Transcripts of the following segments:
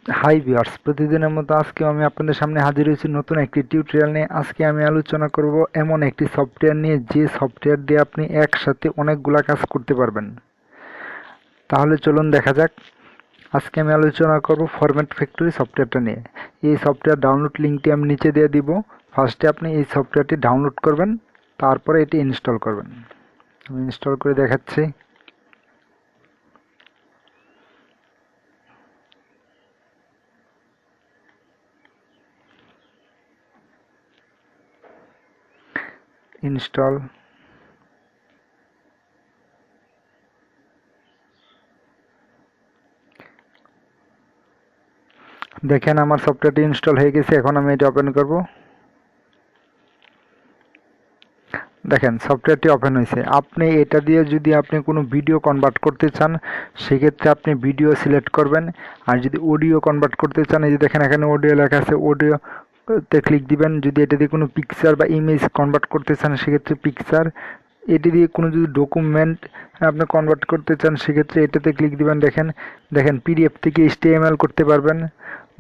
Hi viewers, প্রতিদিনের মতো আজকেও আমি আপনাদের সামনে হাজির হয়েছি নতুন একটি টিউটোরিয়াল নিয়ে। আজকে আমি আলোচনা করব এমন একটি সফটওয়্যার নিয়ে যে সফটওয়্যার দিয়ে আপনি একসাথে অনেকগুলা কাজ করতে পারবেন। তাহলে চলুন দেখা যাক। আজকে আমি আলোচনা করব ফরম্যাট ফ্যাক্টরি সফটওয়্যারটা নিয়ে। এই সফটওয়্যার ডাউনলোড লিঙ্কটি আমি নিচে দিয়ে দিব। ফার্স্টে আপনি এই সফটওয়্যারটি ডাউনলোড করবেন, তারপরে এটি ইনস্টল করবেন। আমি ইনস্টল করে দেখাচ্ছি। ইনস্টল। দেখেন আমার সফটওয়্যারটি ইনস্টল হয়ে গেছে। এখন আমি এটা ওপেন করব। দেখেন সফটওয়্যারটি ওপেন হয়েছে। আপনি এটা দিয়ে যদি আপনি কোনো ভিডিও কনভার্ট করতে চান, সেক্ষেত্রে আপনি ভিডিও সিলেক্ট করবেন। আর যদি অডিও কনভার্ট করতে চান, এই যে দেখেন এখানে অডিও লেখা আছে, অডিওতে ক্লিক দিবেন। যদি এটা দিয়ে কোনো পিকচার বা ইমেজ কনভার্ট করতে চান, সেক্ষেত্রে পিকচার। এটি দিয়ে কোনো যদি ডকুমেন্ট আপনি কনভার্ট করতে চান, সেক্ষেত্রে এটাতে ক্লিক দিবেন। দেখেন পিডিএফ থেকে এইচটিএমএল করতে পারবেন।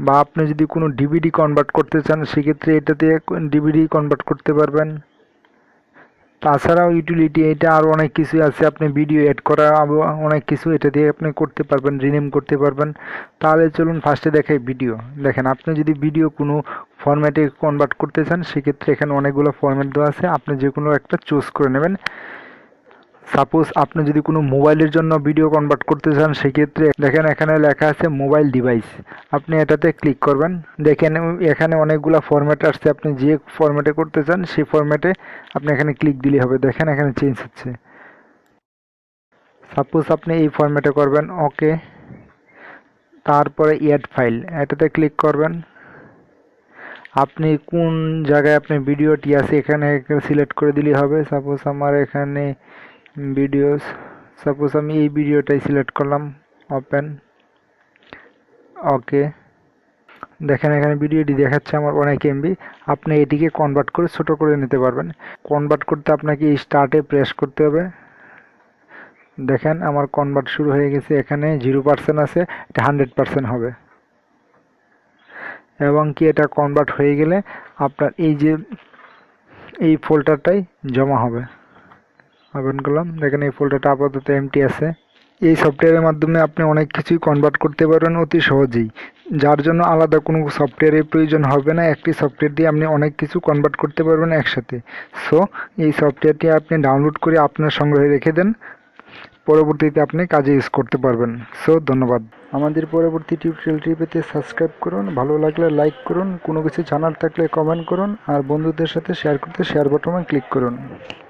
বা আপনি যদি কোনো ডিভিডি কনভার্ট করতে চান, সেক্ষেত্রে এটাতে ডিভিডি কনভার্ট করতে পারবেন। তাছাড়াও ইউটিলিটি এটা আরও অনেক কিছুই আছে। আপনি ভিডিও এড করা অনেক কিছু এটা দিয়ে আপনি করতে পারবেন, রিনেম করতে পারবেন। তাহলে চলুন ফার্স্টে দেখাই ভিডিও। দেখেন আপনি যদি ভিডিও কোনো ফরম্যাটে কনভার্ট করতে চান, সেক্ষেত্রে এখানে অনেকগুলো ফরম্যাট দেওয়া আছে। আপনি যে কোনো একটা চুজ করে নেবেন। সাপোজ আপনি যদি কোনো মোবাইলের জন্য ভিডিও কনভার্ট করতে চান, সেক্ষেত্রে দেখেন এখানে লেখা আছে মোবাইল ডিভাইস। আপনি এটাতে ক্লিক করবেন। দেখেন এখানে অনেকগুলো ফরম্যাট আসছে। আপনি যে ফরম্যাটে করতে চান সেই ফরম্যাটে আপনি এখানে ক্লিক দিলেই হবে। দেখেন এখানে চেঞ্জ হচ্ছে। সাপোজ আপনি এই ফরম্যাটে করবেন, ওকে। তারপরে এড ফাইল, এটাতে ক্লিক করবেন। আপনি কোন জায়গায় আপনি ভিডিওটি আছে এখানে সিলেক্ট করে দিলেই হবে। সাপোজ আমার এখানে ভিডিওস, সাপোজ আমি এই ভিডিওটাই সিলেক্ট করলাম, ওপেন, ওকে। দেখেন এখানে ভিডিওটি দেখাচ্ছে আমার অনেক এমবি। আপনি এটিকে কনভার্ট করে ছোট করে নিতে পারবেন। কনভার্ট করতে আপনাকে এই স্টার্টে প্রেস করতে হবে। দেখেন আমার কনভার্ট শুরু হয়ে গেছে। এখানে 0% আছে, এটা 100% হবে। এবং কি এটা কনভার্ট হয়ে গেলে আপনার এই যে এই ফোল্ডারটাই জমা হবে। ওপেন করলাম। দেখেন এই ফোল্ডারটা আপাতত এমটি আছে। এই সফটওয়্যারের মাধ্যমে আপনি অনেক কিছুই কনভার্ট করতে পারবেন অতি সহজেই, যার জন্য আলাদা কোনো সফটওয়্যারের প্রয়োজন হবে না। একটি সফটওয়্যার দিয়ে আপনি অনেক কিছু কনভার্ট করতে পারবেন একসাথে। সো এই সফটওয়্যারটি আপনি ডাউনলোড করে আপনার সংগ্রহে রেখে দেন, পরবর্তীতে আপনি কাজে ইউজ করতে পারবেন। সো ধন্যবাদ। আমাদের পরবর্তী টিউটোরিয়ালটি পেতে সাবস্ক্রাইব করুন, ভালো লাগলে লাইক করুন, কোনো কিছু জানার থাকলে কমেন্ট করুন, আর বন্ধুদের সাথে শেয়ার করতে শেয়ার বাটনে ক্লিক করুন।